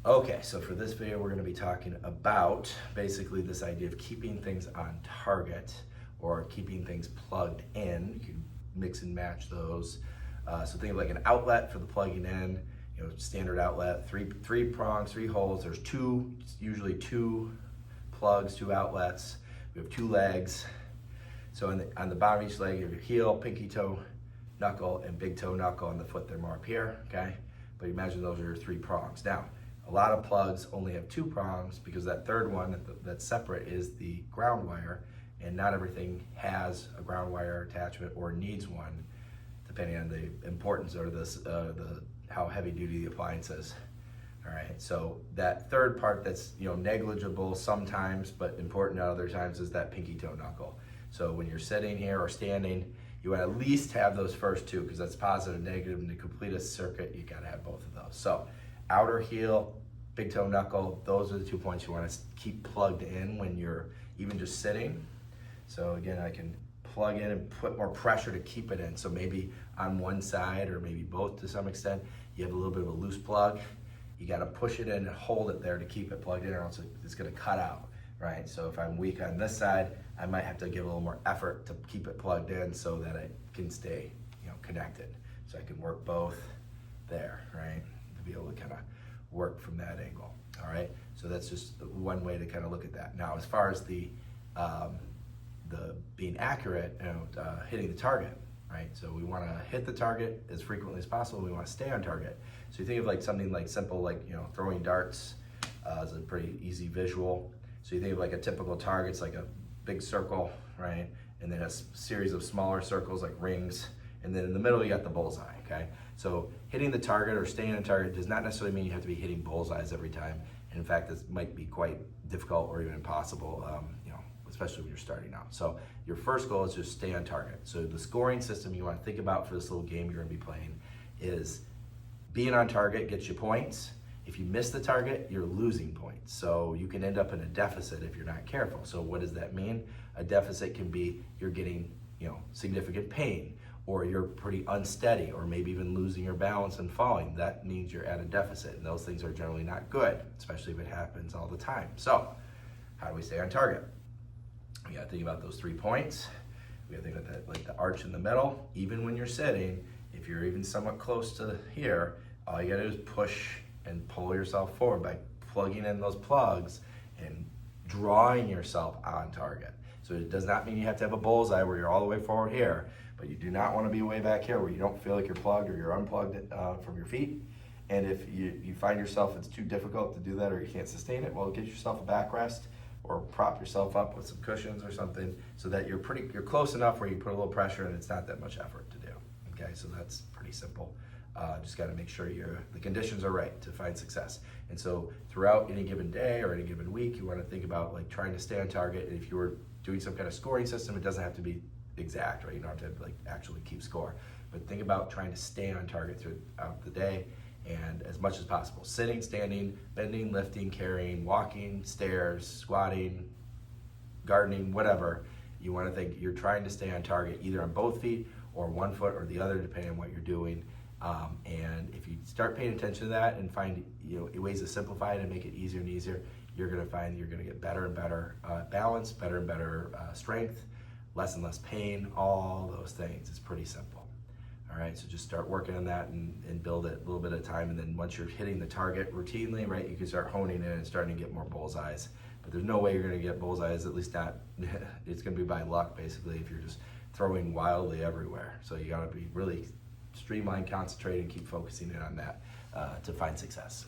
Okay, so for this video, we're gonna be talking about basically this idea of keeping things on target or keeping things plugged in. You can mix and match those. So think of like an outlet for the plugging in, standard outlet, three prongs, three holes. There's usually two plugs, two outlets. We have two legs. So on the bottom of each leg, you have your heel, pinky toe, knuckle, and big toe knuckle on the foot. They're more up here, okay? But imagine those are your three prongs. Now, a lot of plugs only have two prongs because that third one that's separate is the ground wire, and not everything has a ground wire attachment or needs one, depending on the importance or how heavy duty the appliance is. All right, so that third part that's negligible sometimes but important at other times is that pinky toe knuckle. So when you're sitting here or standing, you want to at least have those first two because that's positive, negative, and to complete a circuit, you got to have both of those. So outer heel, big toe knuckle, those are the 2 points you want to keep plugged in when you're even just sitting. So again, I can plug in and put more pressure to keep it in. So maybe on one side or maybe both to some extent, you have a little bit of a loose plug. You got to push it in and hold it there to keep it plugged in, or else it's going to cut out, right? So if I'm weak on this side, I might have to give a little more effort to keep it plugged in so that it can stay connected. So I can work both there, right? To be able to kind of work from that angle. All right, so that's just one way to kind of look at that. Now, as far as the being accurate, hitting the target, right? So we want to hit the target as frequently as possible. We want to stay on target. So you think of like something like simple, like throwing darts is a pretty easy visual. So you think of like a typical target, it's like a big circle, right? And then a series of smaller circles like rings. And then in the middle, you got the bullseye, okay? So hitting the target or staying on target does not necessarily mean you have to be hitting bullseyes every time. And in fact, this might be quite difficult or even impossible, especially when you're starting out. So your first goal is just stay on target. So the scoring system you want to think about for this little game you're gonna be playing is being on target gets you points. If you miss the target, you're losing points. So you can end up in a deficit if you're not careful. So what does that mean? A deficit can be you're getting significant pain, or you're pretty unsteady, or maybe even losing your balance and falling. That means you're at a deficit, and those things are generally not good, especially if it happens all the time. So how do we stay on target? We gotta think about those 3 points. We gotta think about that, like the arch in the middle. Even when you're sitting, if you're even somewhat close to here, all you gotta do is push and pull yourself forward by plugging in those plugs and drawing yourself on target. So it does not mean you have to have a bullseye where you're all the way forward here, but you do not want to be way back here where you don't feel like you're plugged or you're unplugged from your feet. And if you find yourself it's too difficult to do that or you can't sustain it, well, get yourself a backrest or prop yourself up with some cushions or something so that you're close enough where you put a little pressure and it's not that much effort to do. Okay, so that's pretty simple. Just got to make sure the conditions are right to find success. And so throughout any given day or any given week, you want to think about like trying to stay on target. And if you were doing some kind of scoring system, it doesn't have to be exact, right? You don't have to like actually keep score, but think about trying to stay on target throughout the day and as much as possible. Sitting, standing, bending, lifting, carrying, walking, stairs, squatting, gardening, whatever. You want to think you're trying to stay on target either on both feet or one foot or the other, depending on what you're doing. And if you start paying attention to that and find ways to simplify it and make it easier and easier, you're going to find you're going to get better and better balance, better and better strength, less and less pain, all those things. It's pretty simple. All right, so just start working on that and build it a little bit at a time. And then once you're hitting the target routinely, right, you can start honing in and starting to get more bullseyes. But there's no way you're going to get bullseyes, at least not, it's going to be by luck basically if you're just throwing wildly everywhere. So you got to be really streamlined, concentrated, and keep focusing in on that to find success.